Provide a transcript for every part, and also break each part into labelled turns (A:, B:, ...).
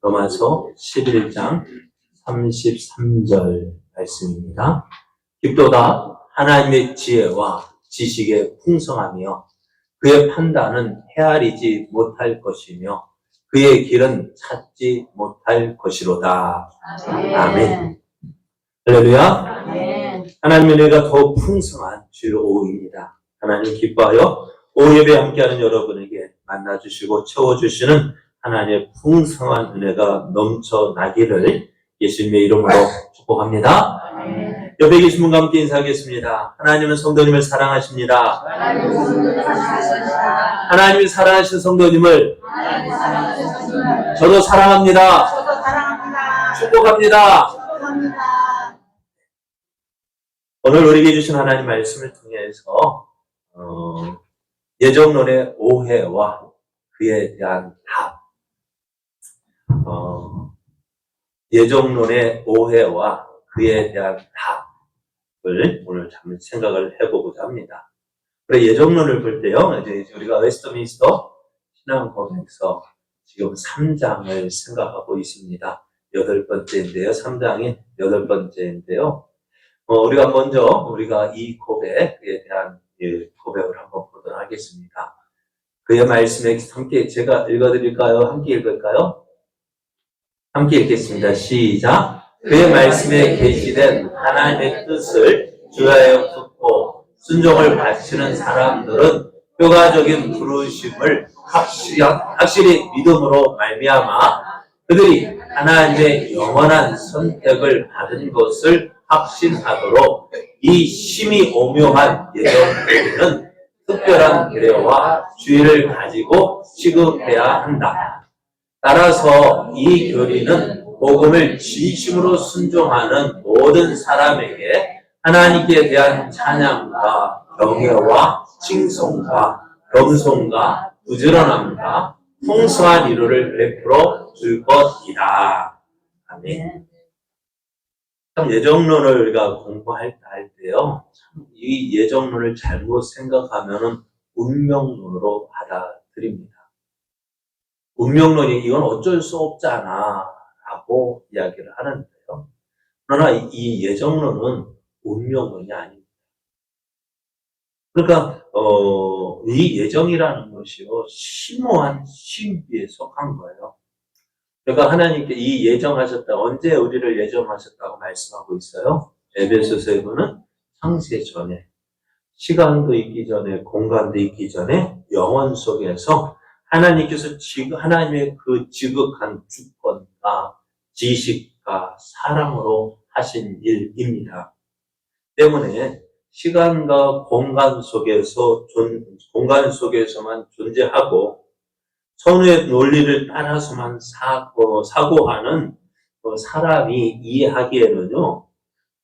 A: 로마서 11장 33절 말씀입니다. 깊도다 하나님의 지혜와 지식의 풍성하며 그의 판단은 헤아리지 못할 것이며 그의 길은 찾지 못할 것이로다. 아멘. 할렐루야. 하나님의 은혜가 더욱 풍성한 주일 오후입니다. 하나님 기뻐하여 오후 예배 함께하는 여러분에게 만나주시고 채워주시는 하나님의 풍성한 은혜가 넘쳐나기를 예수님의 이름으로 축복합니다. 옆에 계신 분과 함께 인사하겠습니다. 하나님은 성도님을 사랑하십니다. 하나님이 사랑하신 성도님을 저도 사랑합니다. 축복합니다. 오늘 우리에게 주신 하나님 말씀을 통해서 예정론의 오해와 그에 대한 답, 예정론의 오해와 그에 대한 답을 오늘 잠시 생각을 해보고자 합니다. 그래 예정론을 볼 때요, 이제 우리가 웨스트민스터 신앙고백서 지금 3장을 생각하고 있습니다. 8번째인데요, 3장이 8번째인데요. 우리가 먼저 우리가 이 고백에 대한 고백을 한번 보도록 하겠습니다. 그의 말씀에 함께 제가 읽어드릴까요? 함께 읽을까요? 함께 읽겠습니다. 시작. 그의 말씀에 계시된 하나님의 뜻을 주하여 듣고 순종을 바치는 사람들은 효과적인 부르심을 확실히 믿음으로 말미암아 그들이 하나님의 영원한 선택을 받은 것을 확신하도록 이 심히 오묘한 예정에는 특별한 배려와 주의를 가지고 취급해야 한다. 따라서 이 교리는 복음을 진심으로 순종하는 모든 사람에게 하나님께 대한 찬양과 경외와 칭송과 겸손과 부지런함과 풍성한 위로를 베풀어 줄 것이다. 아멘. 참 예정론을 우리가 공부할 때요, 참 이 예정론을 잘못 생각하면은 운명론으로 받아들입니다. 운명론이 이건 어쩔 수 없잖아 라고 이야기를 하는데요. 그러나 이 예정론은 운명론이 아닙니다. 그러니까 이 예정이라는 것이요, 심오한 신비에 속한 거예요. 그러니까 하나님께 이 예정하셨다, 언제 우리를 예정하셨다고 말씀하고 있어요? 에베소서에서는 창세 전에, 시간도 있기 전에, 공간도 있기 전에 영원 속에서 하나님께서 하나님의 그 지극한 주권과 지식과 사랑으로 하신 일입니다. 때문에 시간과 공간 속에서만 존재하고 선의 논리를 따라서만 사고하는 사람이 이해하기에는요,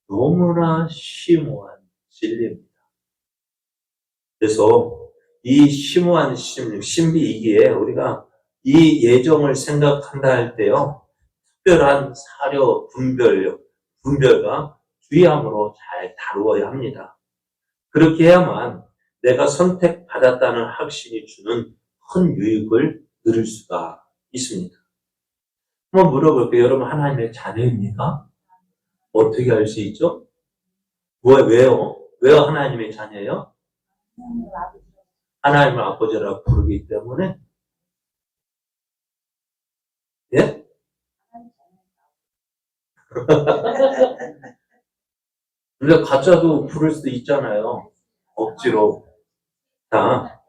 A: 너무나 심오한 진리입니다. 그래서 이 심오한 신비이기에 우리가 이 예정을 생각한다 할 때요, 특별한 사려 분별과 주의함으로 잘 다루어야 합니다. 그렇게 해야만 내가 선택받았다는 확신이 주는 큰 유익을 누릴 수가 있습니다. 한번 물어볼게요. 여러분 하나님의 자녀입니까? 어떻게 알 수 있죠? 왜요? 왜요 하나님의 자녀예요? 하나님을 아버지라고 부르기 때문에. 예? 근데 가짜도 부를 수도 있잖아요. 억지로. 자,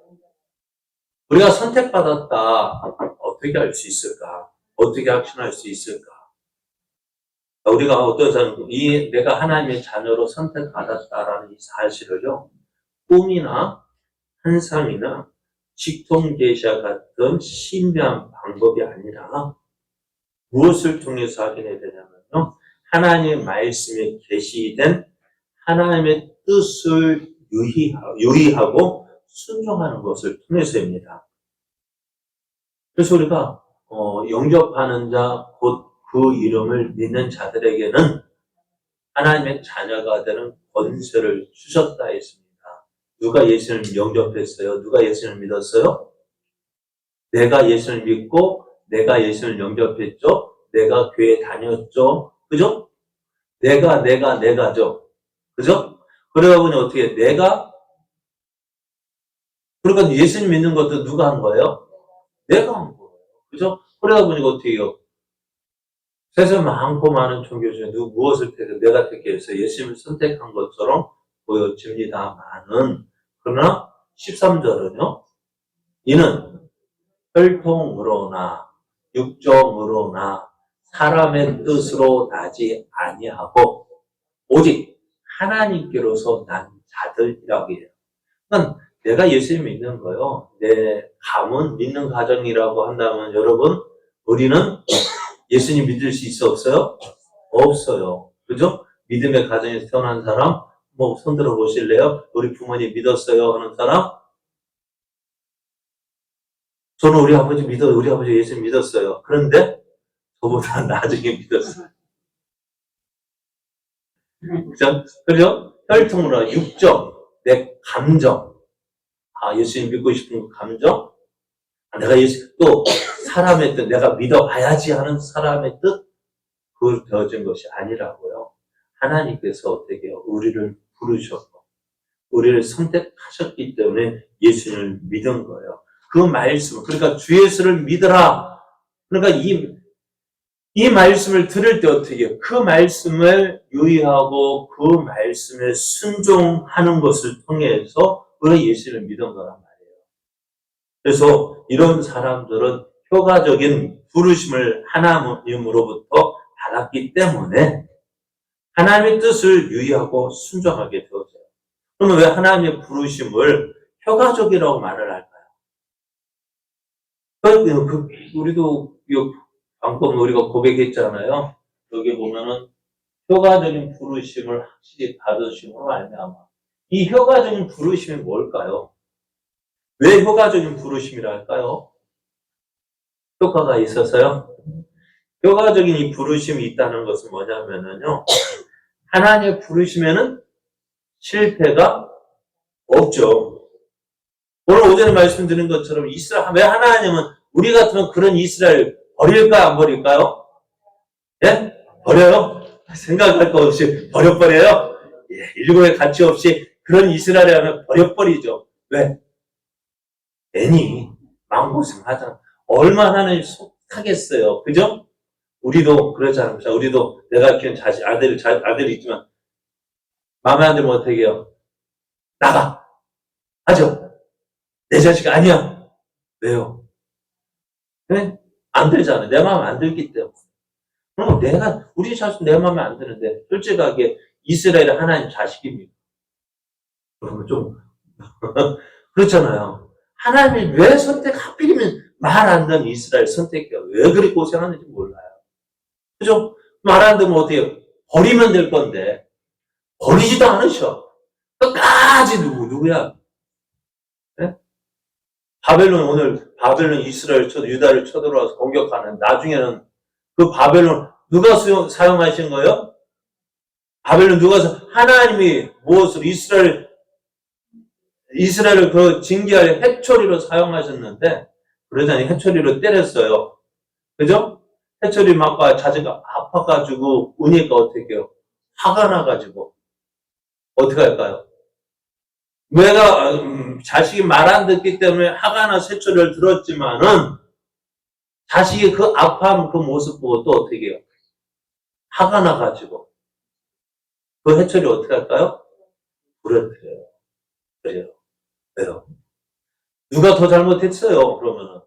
A: 우리가 선택받았다. 어떻게 알 수 있을까? 어떻게 확신할 수 있을까? 우리가 어떤 사람, 내가 하나님의 자녀로 선택받았다라는 이 사실을요, 꿈이나 환상이나 직통계시와 같은 신비한 방법이 아니라 무엇을 통해서 확인해야 되냐면요, 하나님의 말씀에 계시된 하나님의 뜻을 유의하고 순종하는 것을 통해서입니다. 그래서 우리가 영접하는 자, 곧 그 이름을 믿는 자들에게는 하나님의 자녀가 되는 권세를 주셨다 했습니다. 누가 예수님을 영접했어요? 누가 예수님을 믿었어요? 내가 예수님을 믿고 내가 예수를 영접했죠? 내가 교회 다녔죠? 그죠? 내가죠. 그죠? 그러다 보니 어떻게, 그러니까 예수님 믿는 것도 누가 한 거예요? 내가 한 거예요. 그죠? 그러다 보니까 어떻게 해요? 세상 많고 많은 종교 중에 무엇을 택해? 내가 택해서 예수님을 선택한 것처럼 보여집니다만은, 그러나 13절은요, 이는 혈통으로나 육정으로나 사람의 뜻으로 나지 아니하고 오직 하나님께로서 난 자들이라고 해요. 그러니까 내가 예수님 믿는 거요. 내 가문 믿는 가정이라고 한다면 여러분, 우리는 예수님 믿을 수 있어 없어요? 없어요. 그죠? 믿음의 가정에서 태어난 사람, 뭐 손들어 보실래요? 우리 부모님 믿었어요 하는 사람? 저는 우리 아버지 예수 믿었어요. 그런데 저보다 나중에 믿었어요. 그죠? 혈통으로 육정, 내 감정, 예수님 믿고 싶은 그 감정, 내가 또 사람의 뜻, 내가 믿어봐야지 하는 사람의 뜻, 그걸 되어진 것이 아니라고요. 하나님께서 어떻게 해요? 우리를 부르셨고, 우리를 선택하셨기 때문에 예수님을 믿은 거예요. 그 말씀, 그러니까 주 예수를 믿으라. 그러니까 이 말씀을 들을 때 어떻게 해요? 그 말씀을 유의하고 그 말씀에 순종하는 것을 통해서 우리가 예수를 믿은 거란 말이에요. 그래서 이런 사람들은 효과적인 부르심을 하나님으로부터 받았기 때문에 하나님의 뜻을 유의하고 순종하게 되어져요. 그러면 왜 하나님의 부르심을 효과적이라고 말을 할까요? 우리도 방금 우리가 고백했잖아요. 여기 보면은 효과적인 부르심을 확실히 받으심으로 말미암아. 이 효과적인 부르심이 뭘까요? 왜 효과적인 부르심이라 할까요? 효과가 있어서요. 효과적인 이 부르심이 있다는 것은 뭐냐면은요. 하나님의 부르심에는 실패가 없죠. 오늘 오전에 말씀드린 것처럼 왜 하나님은 우리 같으면 그런 이스라엘 버릴까 안 버릴까요? 예? 버려요? 생각할 거 없이 버려버려요? 예, 일곱의 가치 없이 그런 이스라엘을 하면 버려버리죠. 왜? 괜히 마음고생하잖아. 얼마나 하나님 속하겠어요. 그죠? 우리도 그러지 않습니까? 우리도 내가 키운 아들이 있지만 마음에 안 들면 어떻게 해요? 나가! 하죠? 내 자식 아니야. 왜요? 네? 안 들잖아요. 내 마음에 안 들기 때문에. 그럼 우리 자식 내 마음에 안 드는데, 솔직하게 이스라엘 하나님 자식입니다. 그러면 좀, 그렇잖아요. 하나님이 왜 하필이면 말 안 듣는 이스라엘 선택해요? 왜 그리 고생하는지 몰라요. 그죠? 말 안 듣면 어떻게 해요? 버리면 될 건데, 버리지도 않으셔. 끝까지 누구야? 네? 바벨론 이스라엘 유다를 쳐들어와서 공격하는, 나중에는 그 바벨론 누가 사용하신 거예요? 바벨론 하나님이 무엇으로 이스라엘을 그 징계할 해초리로 사용하셨는데, 그러자니 해초리로 때렸어요. 그죠? 해초리 맞고 자기가 아파가지고 우니까 어떻게 해요? 화가 나가지고 어떻게 할까요? 내가 자식이 말 안 듣기 때문에 화가 나 해초리를 들었지만은 자식이 그 아파하는 그 모습 보고 또 어떻게 해요? 화가 나가지고 그 해초리 어떻게 할까요? 부러뜨려요. 그래요. 왜요? 누가 더 잘못했어요? 그러면은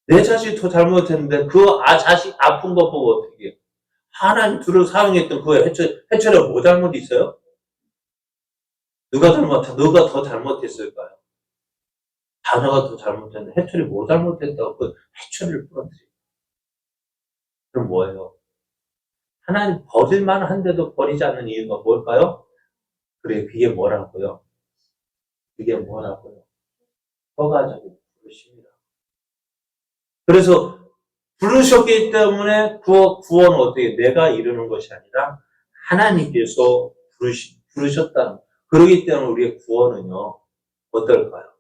A: 내 자식이 더 잘못했는데 자식 아픈 거 보고 어떻게 해요? 하나님 둘을 사용했던 그 해초리가 뭐 잘못이 있어요? 누가 더 잘못했을까요? 자녀가 더 잘못했는데 해초리 뭐 잘못했다고 그 해초리를 부러뜨려요. 그럼 뭐예요? 하나님 버릴만 한데도 버리지 않는 이유가 뭘까요? 그래, 그게 뭐라고요? 효과적인 부르심이라. 그래서 부르셨기 때문에 구원은 어떻게 내가 이루는 것이 아니라 하나님께서 부르셨다는 거예요. 그러기 때문에 우리의 구원은요, 어떨까요?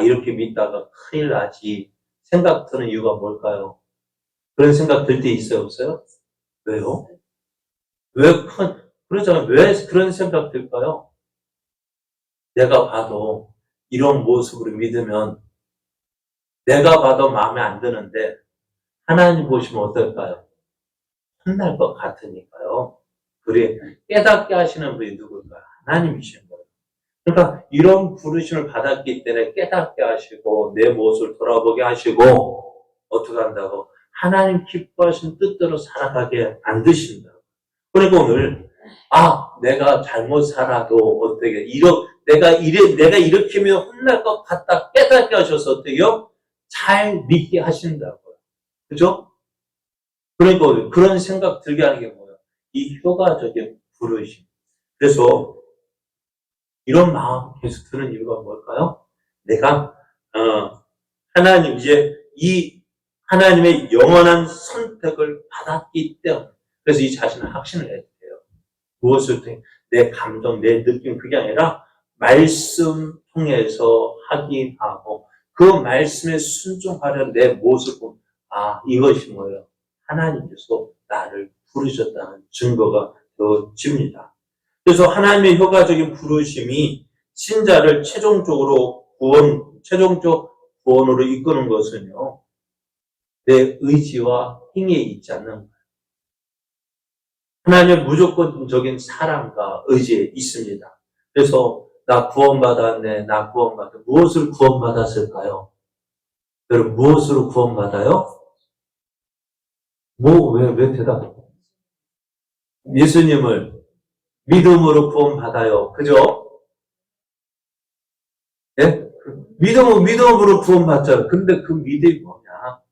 A: 이렇게 믿다가 큰일 나지. 생각 드는 이유가 뭘까요? 그런 생각 들 때 있어요, 없어요? 왜요? 그러잖아요. 왜 그런 생각 들까요? 내가 봐도 이런 모습으로 믿으면 내가 봐도 마음에 안 드는데 하나님 보시면 어떨까요? 혼날 것 같으니까요. 그래, 깨닫게 하시는 분이 누굴까요? 하나님이신 거예요. 그러니까 이런 부르심을 받았기 때문에 깨닫게 하시고 내 모습을 돌아보게 하시고 어떻게 한다고? 하나님 기뻐하신 뜻대로 살아가게 만드신다고. 그러니까 오늘 내가 잘못 살아도 어떻게 내가 이렇게면 혼날 것 같다 깨닫게 하셔서 어떻게요? 잘 믿게 하신다고요. 그죠? 그러니까 그런 생각 들게 하는 게 뭐예요? 이 효과적인 부르심. 그래서 이런 마음 계속 드는 이유가 뭘까요? 내가 하나님 이 하나님의 영원한 선택을 받았기 때문에 그래서 이 자신을 확신을 해야 돼요. 무엇을 통해? 내 감정, 내 느낌 그게 아니라 말씀 통해서 확인하고 그 말씀에 순종하려는 내 모습을 보면 이것이 뭐예요? 하나님께서 나를 부르셨다는 증거가 되어집니다. 그래서 하나님의 효과적인 부르심이 신자를 최종적 구원으로 이끄는 것은요, 내 의지와 힘에 있지 않는 거예요. 하나님의 무조건적인 사랑과 의지에 있습니다. 그래서 나 구원받았네, 무엇을 구원받았을까요? 여러분, 무엇으로 구원받아요? 왜 대답? 예수님을 믿음으로 구원받아요. 그죠? 예? 믿음으로 구원받잖아요. 근데 그 믿음이 뭐냐?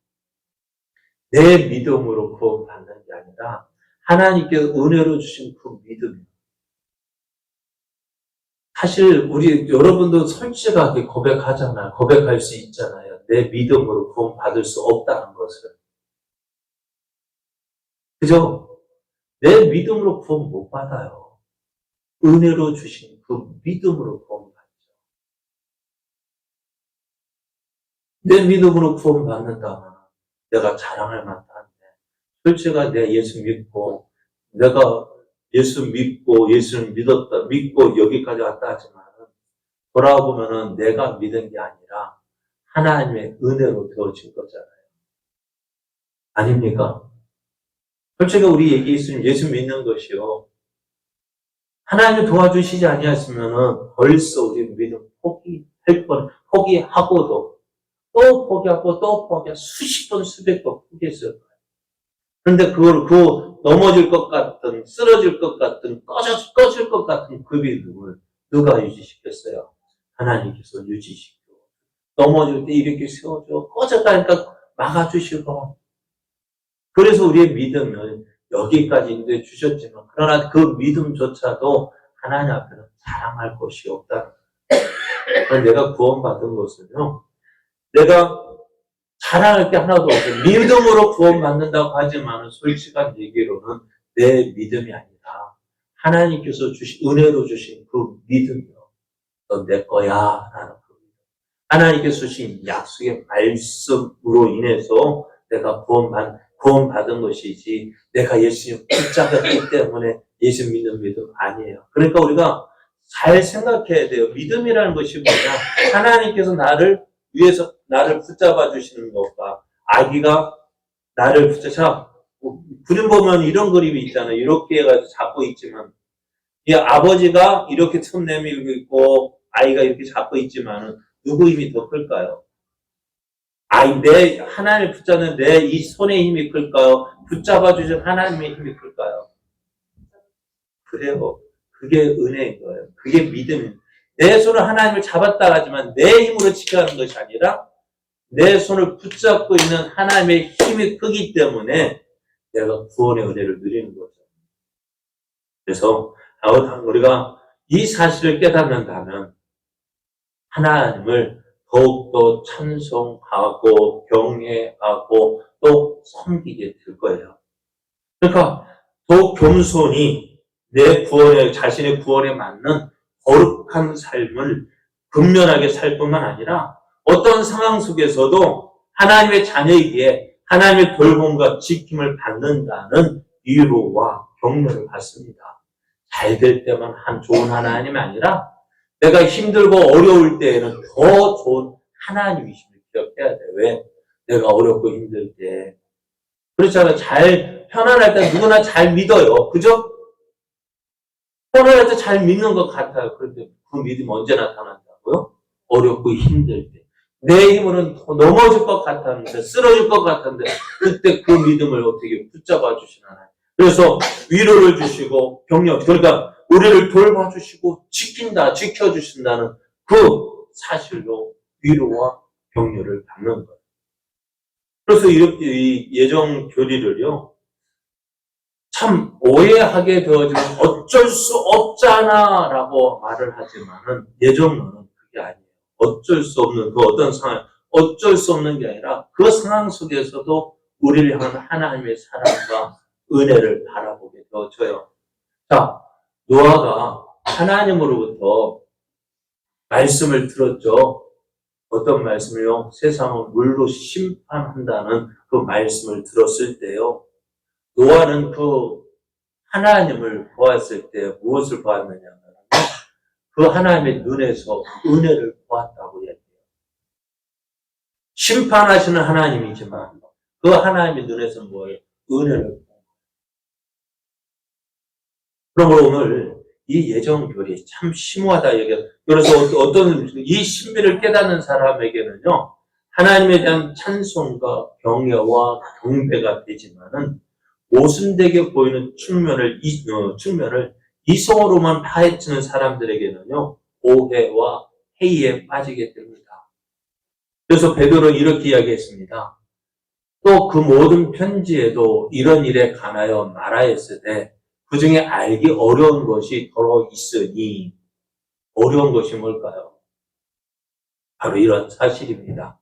A: 내 믿음으로 구원받는 게 아니라 하나님께서 은혜로 주신 그 믿음이에요. 사실 여러분도 솔직하게 고백하잖아요. 고백할 수 있잖아요. 내 믿음으로 구원받을 수 없다는 것을. 그죠? 내 믿음으로 구원 못 받아요. 은혜로 주신 그 믿음으로 구원받죠. 내 믿음으로 구원받는다면 내가 자랑할 만도 한데 솔직하게 내가 예수 믿고 내가 예수 믿고 예수를 믿고 여기까지 왔다 하지만 돌아보면은 내가 믿은 게 아니라 하나님의 은혜로 되어진 거잖아요. 아닙니까? 솔직히 우리 얘기했으면 예수 믿는 것이요. 하나님 도와주시지 아니었으면은 벌써 우리 믿음 포기하고도 또 포기하고 또 포기하고 수십 번 수백 번 포기했어요. 그런데 그걸 넘어질 것 같은 쓰러질 것 같은 꺼질 것 같은 그 믿음을 누가 유지시켰어요? 하나님께서 유지시키고 넘어질 때 이렇게 세워줘 꺼졌다니까 막아주시고 그래서 우리의 믿음은 여기까지 인도해 주셨지만 그러나 그 믿음조차도 하나님 앞에는 자랑할 것이 없다. 내가 구원받은 것은요. 내가 자랑할 게 하나도 없어요. 믿음으로 구원받는다고 하지만 솔직한 얘기로는 내 믿음이 아니라 하나님께서 은혜로 주신 그 믿음이요. 너 내 거야 라는 그 믿음. 하나님께서 주신 약속의 말씀으로 인해서 내가 구원받은 것이지 내가 예수님 붙잡았기 때문에 예수 믿는 믿음 아니에요. 그러니까 우리가 잘 생각해야 돼요. 믿음이라는 것이 뭐냐. 하나님께서 나를 위해서 나를 붙잡아 주시는 것과 아기가 나를 그림 보면 이런 그림이 있잖아요. 이렇게 해가지고 잡고 있지만 이 아버지가 이렇게 틈 내밀고 있고 아이가 이렇게 잡고 있지만은 누구 힘이 더 클까요? 내 하나님을 붙잡는 내 이 손의 힘이 클까요? 붙잡아 주신 하나님의 힘이 클까요? 그래요. 그게 은혜인 거예요. 그게 믿음입니다. 내 손을 하나님을 잡았다 하지만 내 힘으로 지켜가는 것이 아니라 내 손을 붙잡고 있는 하나님의 힘이 크기 때문에 내가 구원의 은혜를 누리는 거죠. 그래서 우리가 이 사실을 깨닫는다면 하나님을 더욱더 찬송하고 경외하고 또 섬기게 될 거예요. 그러니까 더욱 겸손히 자신의 구원에 맞는 거룩한 삶을 근면하게 살 뿐만 아니라 어떤 상황 속에서도 하나님의 자녀이기에 하나님의 돌봄과 지킴을 받는다는 위로와 격려를 받습니다. 잘 될 때만 좋은 하나님이 아니라 내가 힘들고 어려울 때에는 더 좋은 하나님이심을 기억해야 돼. 왜? 내가 어렵고 힘들 때. 그렇잖아요. 편안할 때 누구나 잘 믿어요. 그죠? 편안할 때 잘 믿는 것 같아요. 그런데 그 믿음이 언제 나타난다고요? 어렵고 힘들 때. 내 힘으로는 넘어질 것 같았는데, 쓰러질 것 같았는데, 그때 그 믿음을 어떻게 붙잡아 주시나. 그래서 위로를 주시고, 그러니까 우리를 돌봐주시고, 지켜주신다는 그 사실로 위로와 격려를 받는 거예요. 그래서 이렇게 이 예정 교리를요, 참 오해하게 되어지면 어쩔 수 없잖아 라고 말을 하지만은 예정론은 그게 아니에요. 어쩔 수 없는 그 어떤 상황, 어쩔 수 없는 게 아니라 그 상황 속에서도 우리를 향한 하나님의 사랑과 은혜를 바라보게 되어져요. 자, 노아가 하나님으로부터 말씀을 들었죠. 어떤 말씀이요? 세상을 물로 심판한다는 그 말씀을 들었을 때요. 노아는 그 하나님을 보았을 때 무엇을 보았느냐면 그 하나님의 눈에서 은혜를 보았다고 얘기해요. 심판하시는 하나님이지만 그 하나님의 눈에서는 뭐예요? 은혜를 보는 거예요. 그러므로 오늘 이 예정교리 참 심오하다 얘기해요. 그래서 어떤 이 신비를 깨닫는 사람에게는요. 하나님에 대한 찬송과 경외와 경배가 되지만은 모순되게 보이는 측면을 이성으로만 파헤치는 사람들에게는요, 오해와 회의에 빠지게 됩니다. 그래서 베드로는 이렇게 이야기했습니다. 또 그 모든 편지에도 이런 일에 관하여 말하였으되 그 중에 알기 어려운 것이 더러 있으니 어려운 것이 뭘까요? 바로 이런 사실입니다.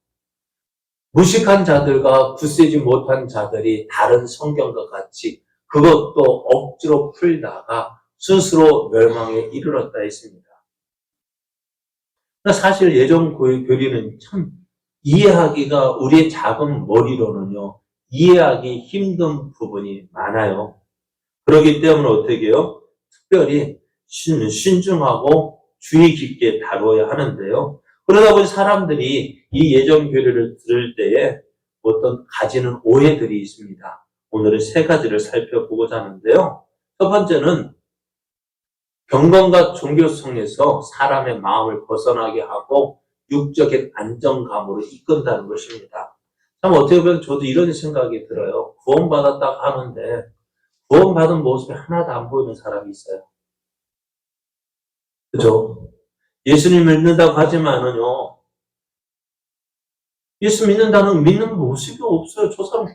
A: 무식한 자들과 굳세지 못한 자들이 다른 성경과 같이 그것도 억지로 풀다가 스스로 멸망에 이르렀다 했습니다. 사실 예정 교리는 참 이해하기가 우리의 작은 머리로는요, 이해하기 힘든 부분이 많아요. 그렇기 때문에 어떻게 해요? 특별히 신중하고 주의 깊게 다뤄야 하는데요. 그러다 보니 사람들이 이 예정 교리를 들을 때에 어떤 가지는 오해들이 있습니다. 오늘은 세 가지를 살펴보고자 하는데요. 첫 번째는 경건과 종교성에서 사람의 마음을 벗어나게 하고 육적인 안정감으로 이끈다는 것입니다. 참 어떻게 보면 저도 이런 생각이 들어요. 구원받았다고 하는데 구원받은 모습이 하나도 안 보이는 사람이 있어요. 그죠? 예수님 믿는다고 하지만은요, 예수 믿는다는 믿는 모습이 없어요. 저 사람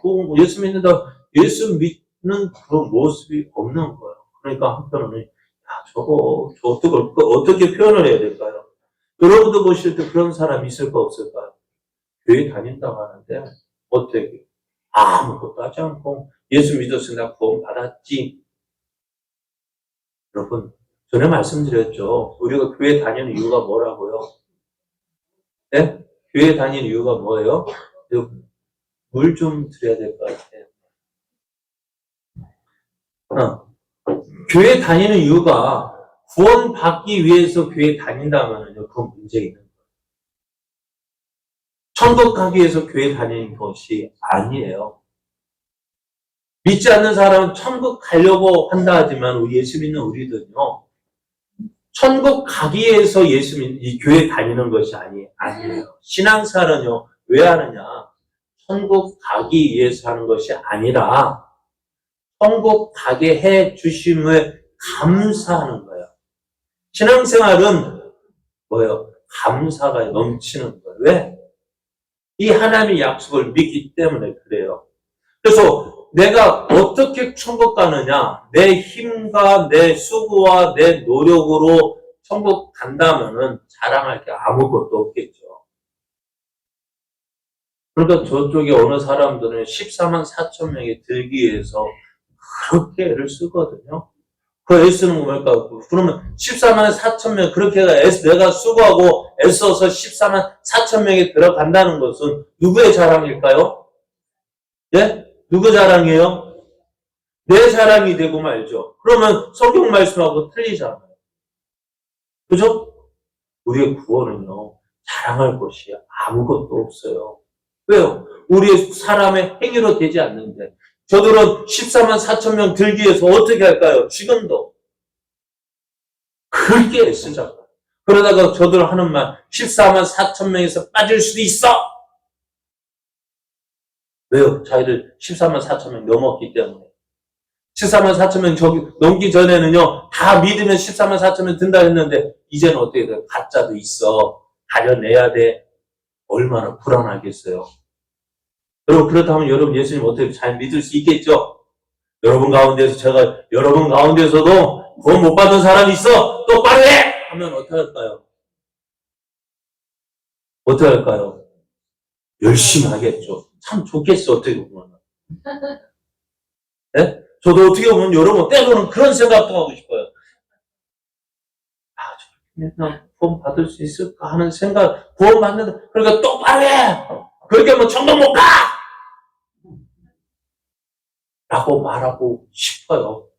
A: 예수 믿는 그 모습이 없는 거예요. 그러니까 한편으로는, 어떻게 표현을 해야 될까요? 여러분도 보실 때 그런 사람이 있을까 없을까요? 교회 다닌다고 하는데, 어떻게, 아무것도 하지 않고, 예수 믿었으니 나 구원 받았지. 여러분, 전에 말씀드렸죠. 우리가 교회 다니는 이유가 뭐라고요? 네? 교회 다니는 이유가 뭐예요? 물 좀 드려야 될 것 같아요. 교회 다니는 이유가 구원받기 위해서 교회 다닌다면요, 그건 문제 있는 거예요. 천국 가기 위해서 교회 다니는 것이 아니에요. 믿지 않는 사람은 천국 가려고 한다 하지만 우리 예수 믿는 우리들은요, 천국 가기 위해서 이 교회 다니는 것이 아니에요. 신앙생활은요, 왜 하느냐? 천국 가기 위해서 하는 것이 아니라 천국 가게 해 주심을 감사하는 거예요. 신앙생활은 뭐예요? 감사가 넘치는 거예요. 왜? 이 하나님의 약속을 믿기 때문에 그래요. 그래서 내가 어떻게 천국 가느냐? 내 힘과 내 수고와 내 노력으로 천국 간다면은 자랑할 게 아무것도 없겠죠. 그러니까 저쪽에 어느 사람들은 14만 4천 명이 들기 위해서 그렇게 애를 쓰거든요. 그 애쓰는 거 뭘까? 그러면 14만 4천 명, 그렇게 내가 수고하고 애써서 14만 4천 명이 들어간다는 것은 누구의 자랑일까요? 예? 누구 자랑이에요? 내 자랑이 되고 말죠. 그러면 성경 말씀하고 틀리잖아요. 그죠? 우리의 구원은요, 자랑할 것이 아무것도 없어요. 왜요? 우리의 사람의 행위로 되지 않는데. 저들은 14만 4천 명 들기 위해서 어떻게 할까요? 지금도. 그렇게 애쓰자고. 그러다가 저들 하는 말, 14만 4천 명에서 빠질 수도 있어! 왜요? 자기들 14만 4천 명 넘었기 때문에. 14만 4천 명 넘기 전에는요, 다 믿으면 14만 4천 명 든다 했는데, 이제는 어떻게 돼? 가짜도 있어. 가려내야 돼. 얼마나 불안하겠어요. 여러분, 그렇다면 여러분 예수님 어떻게 잘 믿을 수 있겠죠? 여러분 가운데서 여러분 가운데서도 구원 못 받은 사람이 있어! 똑바로 해! 하면 어떻게 할까요? 어떻게 할까요? 열심히 하겠죠. 참 좋겠어, 어떻게 보면. 네? 저도 어떻게 보면 여러분 때로는 그런 생각도 하고 싶어요. 저렇게 구원 받을 수 있을까 하는 생각, 구원 받는다. 그러니까 똑바로 해! 그렇게 하면 천국 못 가! 라고 말하고 싶어요.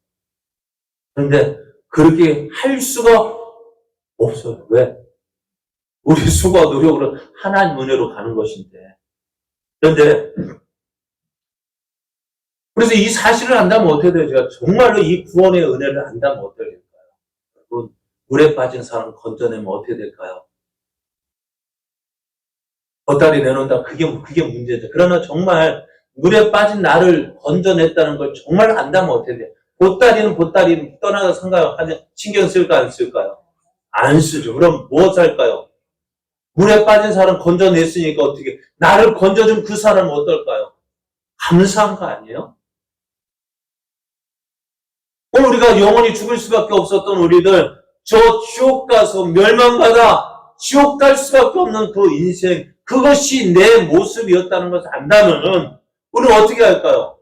A: 그런데 그렇게 할 수가 없어요. 왜? 우리 수고와 노력으로 하나님 은혜로 가는 것인데. 그런데 그래서 이 사실을 안다면 어떻게 돼요? 제가 정말로 이 구원의 은혜를 안다면 어떻게 될까요? 여러분, 물에 빠진 사람 건져내면 어떻게 될까요? 보따리 내놓는다. 그게 문제죠. 그러나 정말 물에 빠진 나를 건져냈다는 걸 정말 안다면 어떻게 돼요? 보따리는 떠나가 신경 쓸까 안 쓸까요? 안 쓰죠. 그럼 무엇 할까요? 물에 빠진 사람 건져냈으니까 어떻게, 나를 건져준 그 사람은 어떨까요? 감사한 거 아니에요? 우리가 영원히 죽을 수밖에 없었던 우리들, 저 지옥 가서 멸망받아 지옥 갈 수밖에 없는 그 인생, 그것이 내 모습이었다는 것을 안다면은, 우리는 어떻게 할까요?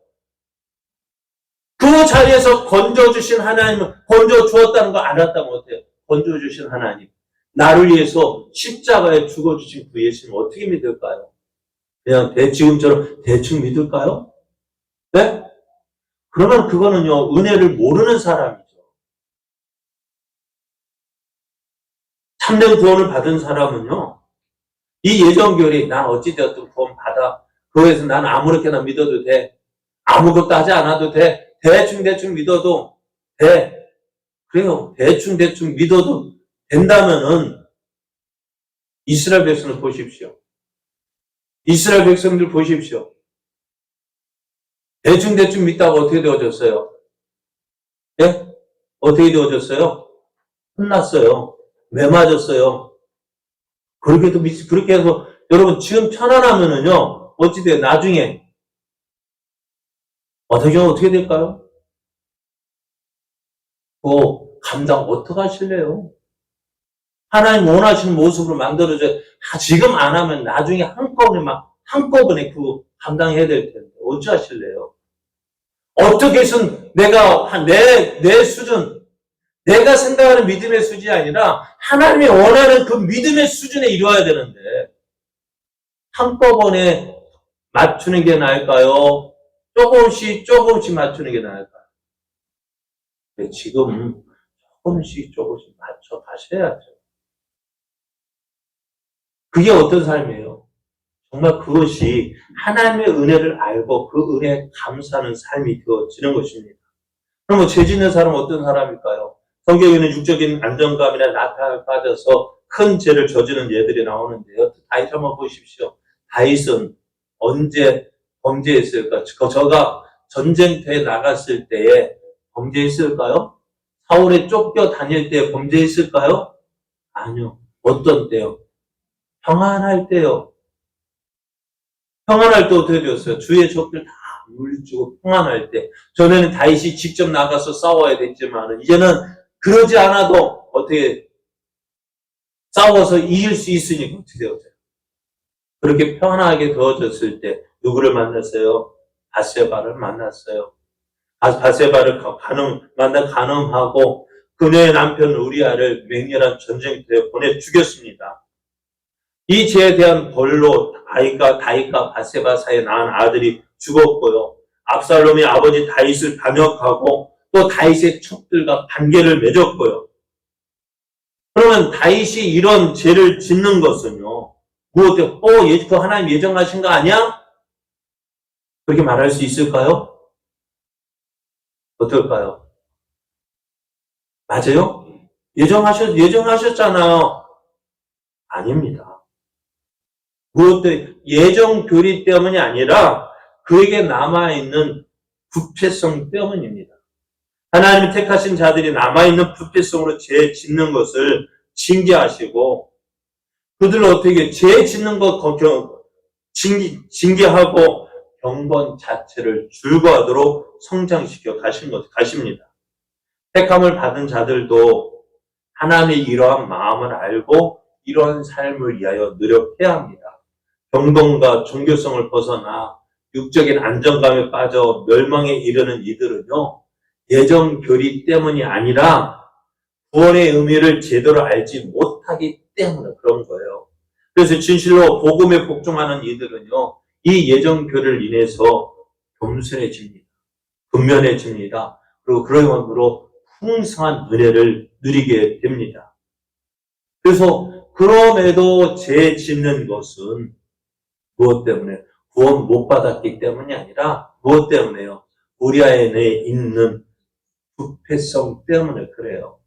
A: 그 자리에서 건져주신 하나님은 건져주었다는 걸 알았다면 어때요? 건져주신 하나님. 나를 위해서 십자가에 죽어주신 그 예수님 어떻게 믿을까요? 그냥 지금처럼 대충 믿을까요? 네? 그러면 그거는요, 은혜를 모르는 사람이죠. 참된 구원을 받은 사람은요, 이 예정결이 난 어찌되었든 구원 받아. 그거에서 난 아무렇게나 믿어도 돼. 아무것도 하지 않아도 돼. 대충 믿어도 돼. 그래요. 대충 믿어도 된다면은 이스라엘 백성을 보십시오. 이스라엘 백성들 보십시오. 대충 믿다가 어떻게 되어졌어요? 예? 어떻게 되어졌어요? 혼났어요. 매 맞았어요. 그렇게 해서 여러분 지금 편안하면은요, 어찌돼요? 나중에 어떻게 될까요? 감당 어떻게 하실래요? 하나님 원하시는 모습으로 만들어져. 지금 안 하면 나중에 한꺼번에 그 감당해야 될 텐데 어찌 하실래요? 어떻게 해서는 내가 내 수준, 내가 생각하는 믿음의 수준이 아니라 하나님이 원하는 그 믿음의 수준에 이루어야 되는데 한꺼번에 맞추는 게 나을까요? 조금씩 맞추는 게 나을까요? 지금 조금씩 맞춰 가셔야죠. 그게 어떤 삶이에요? 정말 그것이 하나님의 은혜를 알고 그 은혜에 감사하는 삶이 되어지는 것입니다. 그러면 죄 짓는 사람은 어떤 사람일까요? 성경에는 육적인 안정감이나 나타에 빠져서 큰 죄를 저지른 예들이 나오는데요. 다윗 한번 보십시오. 다윗은 언제 범죄했을까? 저가 전쟁터에 나갔을 때에 범죄했을까요? 사울에 쫓겨 다닐 때 범죄했을까요? 아니요. 어떤 때요? 평안할 때요. 평안할 때 어떻게 되었어요? 주의 적들 다 물리치고 평안할 때. 전에는 다윗이 직접 나가서 싸워야 됐지만 이제는 그러지 않아도 어떻게 싸워서 이길 수 있으니까 어떻게 되었어요? 그렇게 평안하게 되어졌을 때 누구를 만났어요? 바세바를 만났어요. 바세바를 간음하고 그녀의 남편 우리아를 맹렬한 전쟁터에 보내 죽였습니다. 이 죄에 대한 벌로 다윗과 바세바 사이에 낳은 아들이 죽었고요. 압살롬이 아버지 다윗을 반역하고 또 다윗의 첩들과 관계를 맺었고요. 그러면 다윗이 이런 죄를 짓는 것은요, 그 하나님 예정하신 거 아니야? 그렇게 말할 수 있을까요? 어떨까요? 맞아요? 예정하셨잖아요. 아닙니다. 예정 교리 때문이 아니라 그에게 남아있는 부패성 때문입니다. 하나님이 택하신 자들이 남아있는 부패성으로 죄 짓는 것을 징계하시고 그들을 어떻게 죄 짓는 것 징계하고 경건 자체를 줄거하도록 성장시켜 가십니다. 택함을 받은 자들도 하나님의 이러한 마음을 알고 이러한 삶을 위하여 노력해야 합니다. 경건과 종교성을 벗어나 육적인 안정감에 빠져 멸망에 이르는 이들은요, 예정 교리 때문이 아니라 구원의 의미를 제대로 알지 못하기 때문에 그런 거예요. 그래서 진실로 복음에 복종하는 이들은요, 이 예정 교리를 인해서 겸손해집니다. 근면해집니다. 그리고 그러므로 풍성한 은혜를 누리게 됩니다. 그래서 그럼에도 죄 짓는 것은 무엇 때문에? 구원 못 받았기 때문이 아니라 무엇 때문에요? 우리 안에 있는 부패성 때문에 그래요.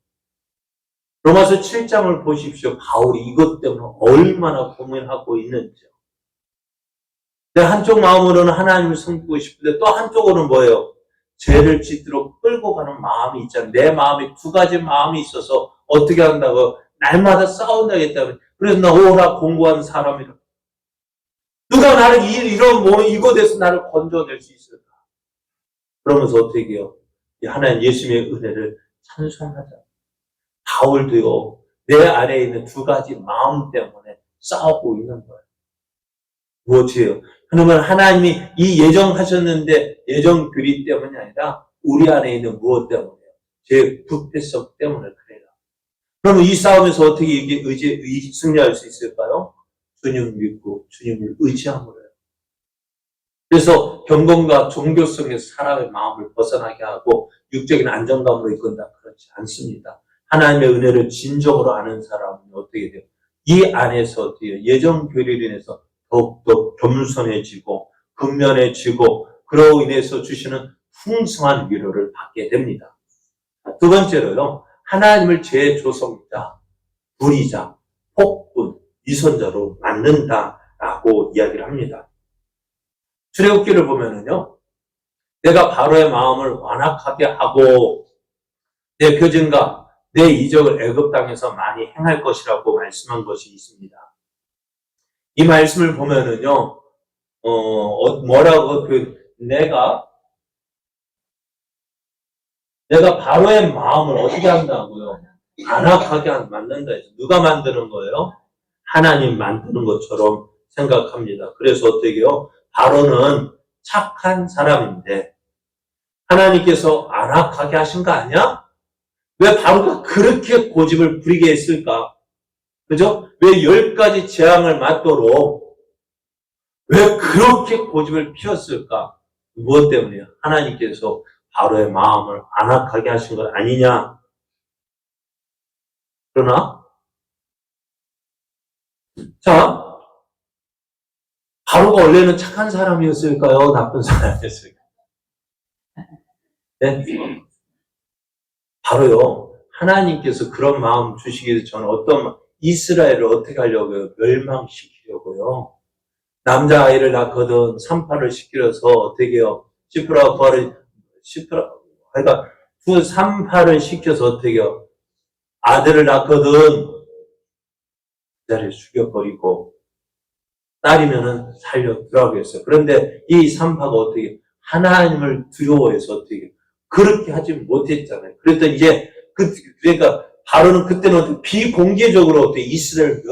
A: 로마서 7장을 보십시오. 바울이 이것 때문에 얼마나 고민하고 있는지요. 내 한쪽 마음으로는 하나님을 섬기고 싶은데 또 한쪽으로는 뭐예요? 죄를 짓도록 끌고 가는 마음이 있잖아요. 내 마음에 두 가지 마음이 있어서 어떻게 한다고 날마다 싸운다기 때문에. 그래서 나 오라 공부한 사람이라. 누가 나를 이곳에서 나를 건져낼 수 있을까? 그러면서 어떻게 해요? 하나님 예수님의 은혜를 찬송하자. 바울도요, 내 안에 있는 두 가지 마음 때문에 싸우고 있는 거예요. 무엇이에요? 그러면 하나님이 이 예정하셨는데 예정 교리 때문이 아니라 우리 안에 있는 무엇 때문에요? 제 부패성 때문에 그래요. 그러면 이 싸움에서 어떻게 이게 승리할 수 있을까요? 주님을 믿고 주님을 의지함으로요. 그래서 경건과 종교성에서 사람의 마음을 벗어나게 하고 육적인 안정감으로 이끈다. 그렇지 않습니다. 하나님의 은혜를 진정으로 아는 사람은 어떻게 돼요? 이 안에서 어떻게 해요? 예정 교리를 인해서 더욱더 겸손해지고 근면해지고 그로 인해서 주시는 풍성한 위로를 받게 됩니다. 두 번째로요. 하나님을 재조성자, 불의자, 폭군, 위선자로 만든다라고 이야기를 합니다. 출애굽기를 보면은요. 내가 바로의 마음을 완악하게 하고 내 표징과 내 이적을 애굽 땅에서 많이 행할 것이라고 말씀한 것이 있습니다. 이 말씀을 보면은요, 뭐라고, 내가 바로의 마음을 어떻게 한다고요? 안악하게 만든다 해서. 누가 만드는 거예요? 하나님 만드는 것처럼 생각합니다. 그래서 어떻게 해요? 바로는 착한 사람인데, 하나님께서 안악하게 하신 거 아니야? 왜 바로가 그렇게 고집을 부리게 했을까? 그죠? 왜 10가지 재앙을 맞도록 왜 그렇게 고집을 피웠을까? 무엇 때문에요? 하나님께서 바로의 마음을 안악하게 하신 것 아니냐? 그러나 자, 바로가 원래는 착한 사람이었을까요? 나쁜 사람이었을까요? 네? 바로요. 하나님께서 그런 마음 주시기 위해서 저는 이스라엘을 어떻게 하려고요? 멸망시키려고요. 남자아이를 낳거든 3파를 시키려서 어떻게 해요? 그러니까 3파를 시켜서 어떻게 해요? 아들을 낳거든 자를 죽여버리고 딸이면은 살려두라고 했어요. 그런데 이 3파가 어떻게 해요? 하나님을 두려워해서 어떻게 해요? 그렇게 하지 못했잖아요. 그랬더니 이제 그러니까 바로는 그때는 비공개적으로 어떻게 이스라엘을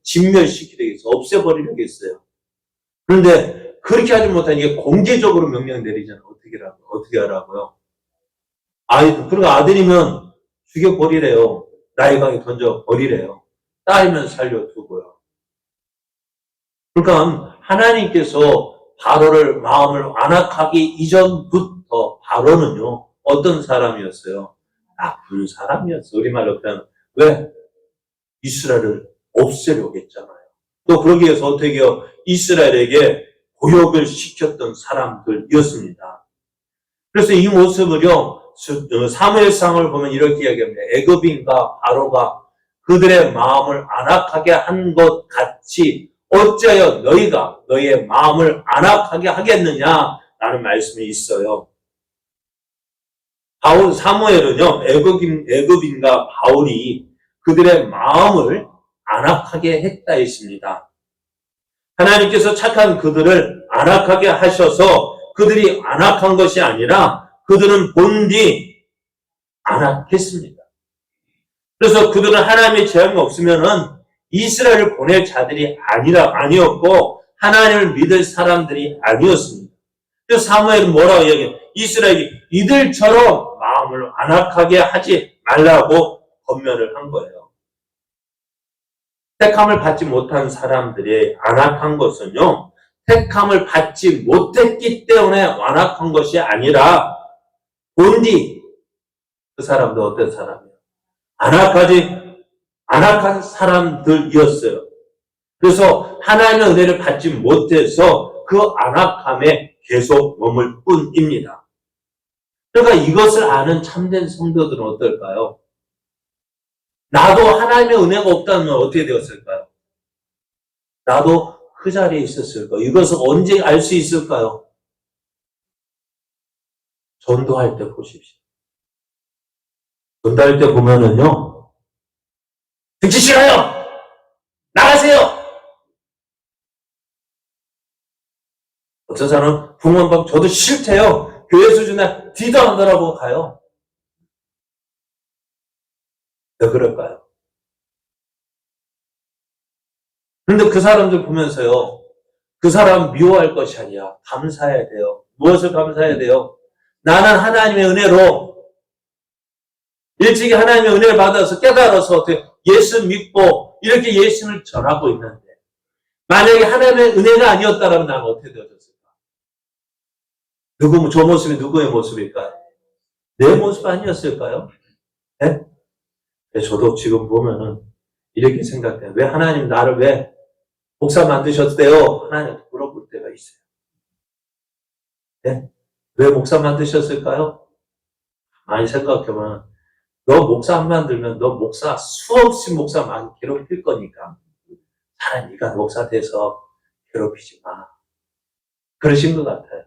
A: 진멸시키려고 했어요. 없애버리려고 했어요. 그런데 그렇게 하지 못하니 이게 공개적으로 명령 내리잖아요. 어떻게 하라고요? 그러니까 아들이면 죽여버리래요. 나일강에 던져버리래요. 딸이면 살려두고요. 그러니까 하나님께서 바로를 마음을 완악하기 이전부터 바로는요, 어떤 사람이었어요? 나쁜 사람이었어요. 우리말로 표현. 왜? 이스라엘을 없애려고 했잖아요. 또 그러기 위해서 어떻게 해요? 이스라엘에게 고역을 시켰던 사람들이었습니다. 그래서 이 모습을요, 사무엘상을 보면 이렇게 이야기합니다. 애굽인과 바로가 그들의 마음을 안악하게 한 것 같이 어찌하여 너희가 너희의 마음을 안악하게 하겠느냐라는 말씀이 있어요. 사무엘은요, 애굽인과 바울이 그들의 마음을 안악하게 했다 했습니다. 하나님께서 착한 그들을 안악하게 하셔서 그들이 안악한 것이 아니라 그들은 본디 안악했습니다. 그래서 그들은 하나님의 제한이 없으면은 이스라엘을 보낼 자들이 아니었고 하나님을 믿을 사람들이 아니었습니다. 그래서 사무엘은 뭐라고 이야기해요? 이스라엘이 이들처럼 마음을 안악하게 하지 말라고 권면을 한 거예요. 택함을 받지 못한 사람들이 안악한 것은요, 택함을 받지 못했기 때문에 완악한 것이 아니라 본디 그 사람도 어떤 사람이에요? 안악한 사람들이었어요. 그래서 하나님의 은혜를 받지 못해서 그 안악함에 계속 머물 뿐입니다. 그러니까 이것을 아는 참된 성도들은 어떨까요? 나도 하나님의 은혜가 없다면 어떻게 되었을까요? 나도 그 자리에 있었을까요? 이것을 언제 알 수 있을까요? 전도할 때 보십시오. 전도할 때 보면은요, 듣기 싫어요! 나가세요! 어떤 사람은 부모님 저도 싫대요. 교회 수준에 뒤도 안 돌아보고 가요. 왜 그럴까요? 그런데 그 사람들 보면서요, 그 사람 미워할 것이 아니라 감사해야 돼요. 무엇을 감사해야 돼요? 나는 하나님의 은혜로 일찍이 하나님의 은혜를 받아서 깨달아서 어떻게 예수 믿고 이렇게 예수를 전하고 있는데 만약에 하나님의 은혜가 아니었다면 나는 어떻게 되어졌을까? 저 모습이 누구의 모습일까요? 내 모습 아니었을까요? 네? 저도 지금 보면은 이렇게 생각해요. 왜 하나님 나를 왜 목사 만드셨대요? 하나님한테 물어볼 때가 있어요. 네? 왜 목사 만드셨을까요? 많이 생각해보면 너 목사 안 만들면 너 목사 수없이 목사 많이 괴롭힐 거니까 차라리 네가 목사 돼서 괴롭히지 마. 그러신 것 같아요.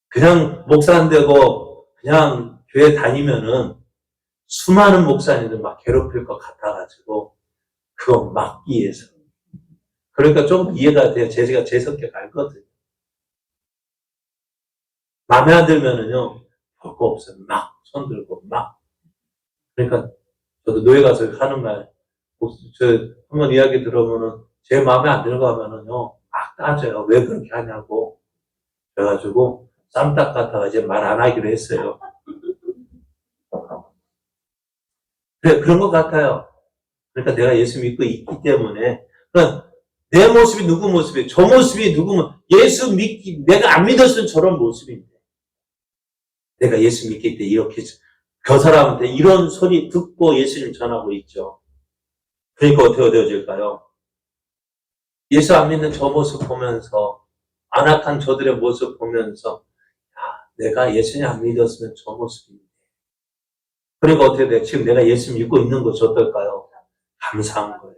A: 그냥 목사 안 되고 그냥 교회 다니면은 수많은 목사님들 막 괴롭힐 것 같아가지고 그거 막기 위해서. 그러니까 좀 이해가 돼요. 제가 제 성격 알거든요. 마음에 안 들면은요, 볼 거 없어요. 막 손들고 막. 그러니까 저도 노예 가서 하는 말, 한번 이야기 들어보면은 제 마음에 안 들고 하면은요, 막 따져요. 왜 그렇게 하냐고. 그래가지고 쌈딱 같아가 이제 말 안 하기로 했어요. 그래, 그런 것 같아요. 그러니까 내가 예수 믿고 있기 때문에. 그러니까 내 모습이 누구 모습이에요? 저 모습이 누구면, 예수 믿기, 내가 안 믿었으면 저런 모습인데. 내가 예수 믿기 때 이렇게, 그 사람한테 이런 소리 듣고 예수님 전하고 있죠. 그러니까 어떻게 되어질까요? 예수 안 믿는 저 모습 보면서, 안악한 저들의 모습 보면서, 내가 예수님 안 믿었으면 저 모습인데. 그러니까 어떻게 돼요? 지금 내가 예수 믿고 있는 것이 어떨까요? 감사한 거예요.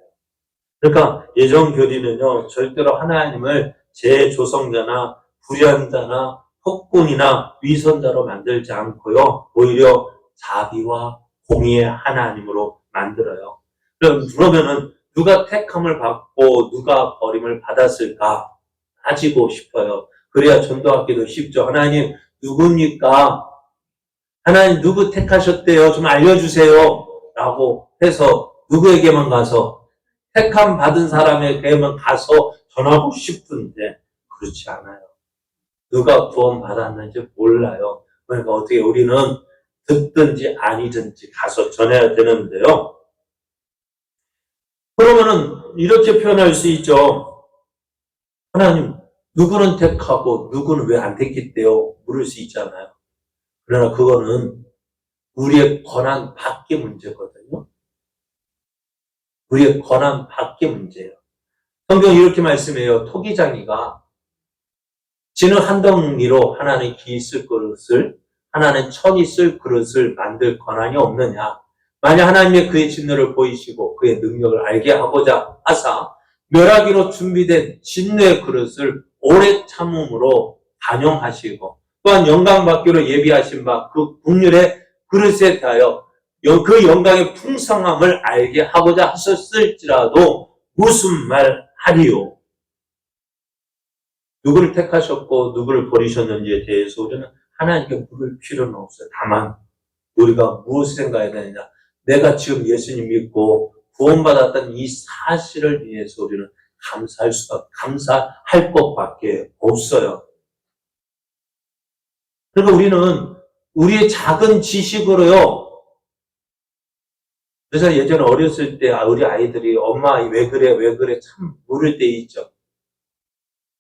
A: 그러니까 예전 교리는요, 절대로 하나님을 재조성자나 불의한자나 폭군이나 위선자로 만들지 않고요, 오히려 자비와 공의의 하나님으로 만들어요. 그러면은 누가 택함을 받고 누가 버림을 받았을까 따지고 싶어요. 그래야 전도하기도 쉽죠. 하나님 누굽니까? 하나님 누구 택하셨대요? 좀 알려주세요. 라고 해서 누구에게만 가서 택함 받은 사람에게만 가서 전하고 싶은데 그렇지 않아요. 누가 구원 받았는지 몰라요. 그러니까 어떻게 우리는 듣든지 아니든지 가서 전해야 되는데요. 그러면은 이렇게 표현할 수 있죠. 하나님, 누구는 택하고 누구는 왜 안 택했대요? 물을 수 있잖아요. 그러나 그거는 우리의 권한 밖의 문제거든요. 우리의 권한 밖의 문제예요. 성경이 이렇게 말씀해요. 토기장이가 지는 한 덩이로 하나는 기 쓸 그릇을, 하나는 천이 쓸 그릇을 만들 권한이 없느냐. 만약 하나님의 그의 진노를 보이시고 그의 능력을 알게 하고자 하사 멸하기로 준비된 진노의 그릇을 오래 참음으로 단용하시고 또한 영광받기로 예비하신 바 그 국률의 그릇에 대하여 그 영광의 풍성함을 알게 하고자 하셨을지라도 무슨 말 하리요? 누구를 택하셨고 누구를 버리셨는지에 대해서 우리는 하나님께 물을 필요는 없어요. 다만 우리가 무엇을 생각해야 되느냐. 내가 지금 예수님 믿고 구원받았던 이 사실을 위해서 우리는 감사할 것밖에 없어요. 그러니까 우리는 우리의 작은 지식으로요. 그래서 예전에 어렸을 때 우리 아이들이 엄마 왜 그래 참 물을 때 있죠.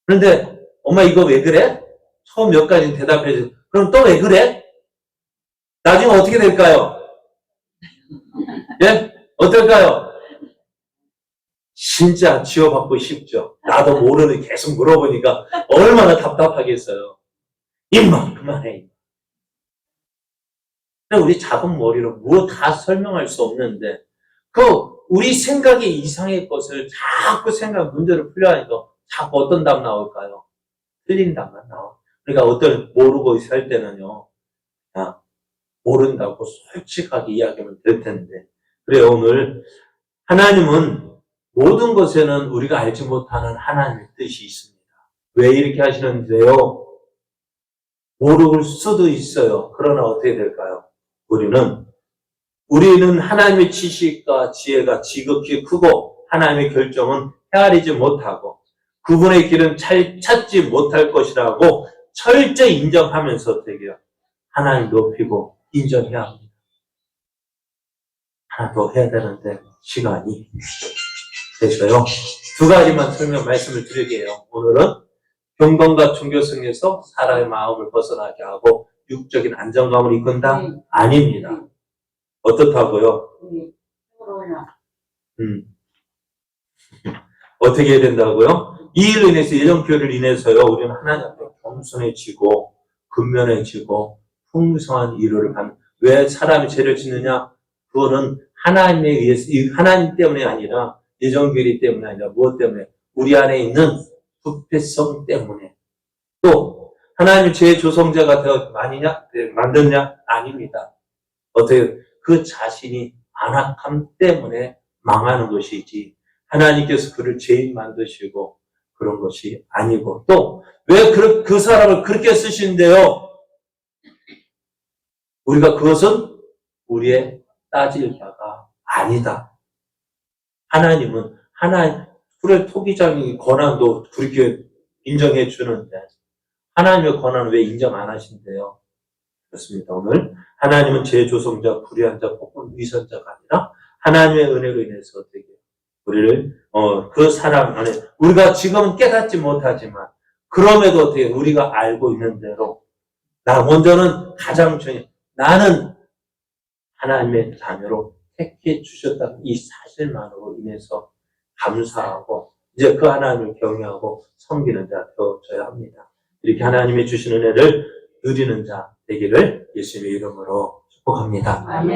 A: 그런데 엄마 이거 왜 그래? 처음 몇 가지 대답해줘. 그럼 또 왜 그래? 나중에 어떻게 될까요? 예? 어떨까요? 진짜 지워받고 싶죠. 나도 모르는 계속 물어보니까 얼마나 답답하겠어요. 임마 그만해. 우리 작은 머리로 무엇 다 설명할 수 없는데 우리 생각의 이상의 것을 자꾸 문제를 풀려하니까 자꾸 어떤 답 나올까요? 틀린 답만 나와. 그러니까 모르고 살 때는요. 그냥 모른다고 솔직하게 이야기하면 될 텐데. 그래요. 오늘 하나님은 모든 것에는 우리가 알지 못하는 하나님의 뜻이 있습니다. 왜 이렇게 하시는데요? 모를 수도 있어요. 그러나 어떻게 될까요? 우리는 하나님의 지식과 지혜가 지극히 크고 하나님의 결정은 헤아리지 못하고 그분의 길은 찾지 못할 것이라고 철저히 인정하면서 되게요. 하나님 높이고 인정해야 합니다. 하나 더 해야 되는데 시간이 되셔요. 두 가지만 말씀을 드릴게요. 오늘은 경건과 종교성에서 사람의 마음을 벗어나게 하고 육적인 안정감을 이끈다? 아닙니다. 어떻다고요? 어떻게 해야 된다고요? 이 일로 인해서 예정교회를 인해서요. 우리는 하나님 앞에 겸손해지고 근면해지고 풍성한 위로를 받는. 왜 사람이 죄를 짓느냐? 그거는 하나님에 의해서 하나님 때문에 아니라 예정교회 때문에 아니라 무엇 때문에? 우리 안에 있는 부패성 때문에. 또 하나님이 죄의 조성자가 되어 만드냐? 아닙니다. 어떻게 그 자신이 안악함 때문에 망하는 것이지 하나님께서 그를 죄인 만드시고 그런 것이 아니고 또 왜 그 사람을 그렇게 쓰신대요? 우리가 그것은 우리의 따질 바가 아니다. 하나님은 그래 토기장의 권한도 그렇게 인정해 주는데 하나님의 권한은 왜 인정 안 하신대요? 그렇습니다. 오늘 하나님은 재조성자, 불의한 자, 혹은 위선자가 아니라 하나님의 은혜로 인해서 어떻게 우리를 그 사랑 안에 우리가 지금은 깨닫지 못하지만 그럼에도 어떻게 우리가 알고 있는 대로 먼저는 가장 중요해 나는 하나님의 자녀로 택해 주셨다는 이 사실만으로 인해서 감사하고 이제 그 하나님을 경외하고 섬기는 자 되어져야 합니다. 이렇게 하나님이 주시는 은혜를 누리는 자 되기를 예수님의 이름으로 축복합니다. 아멘.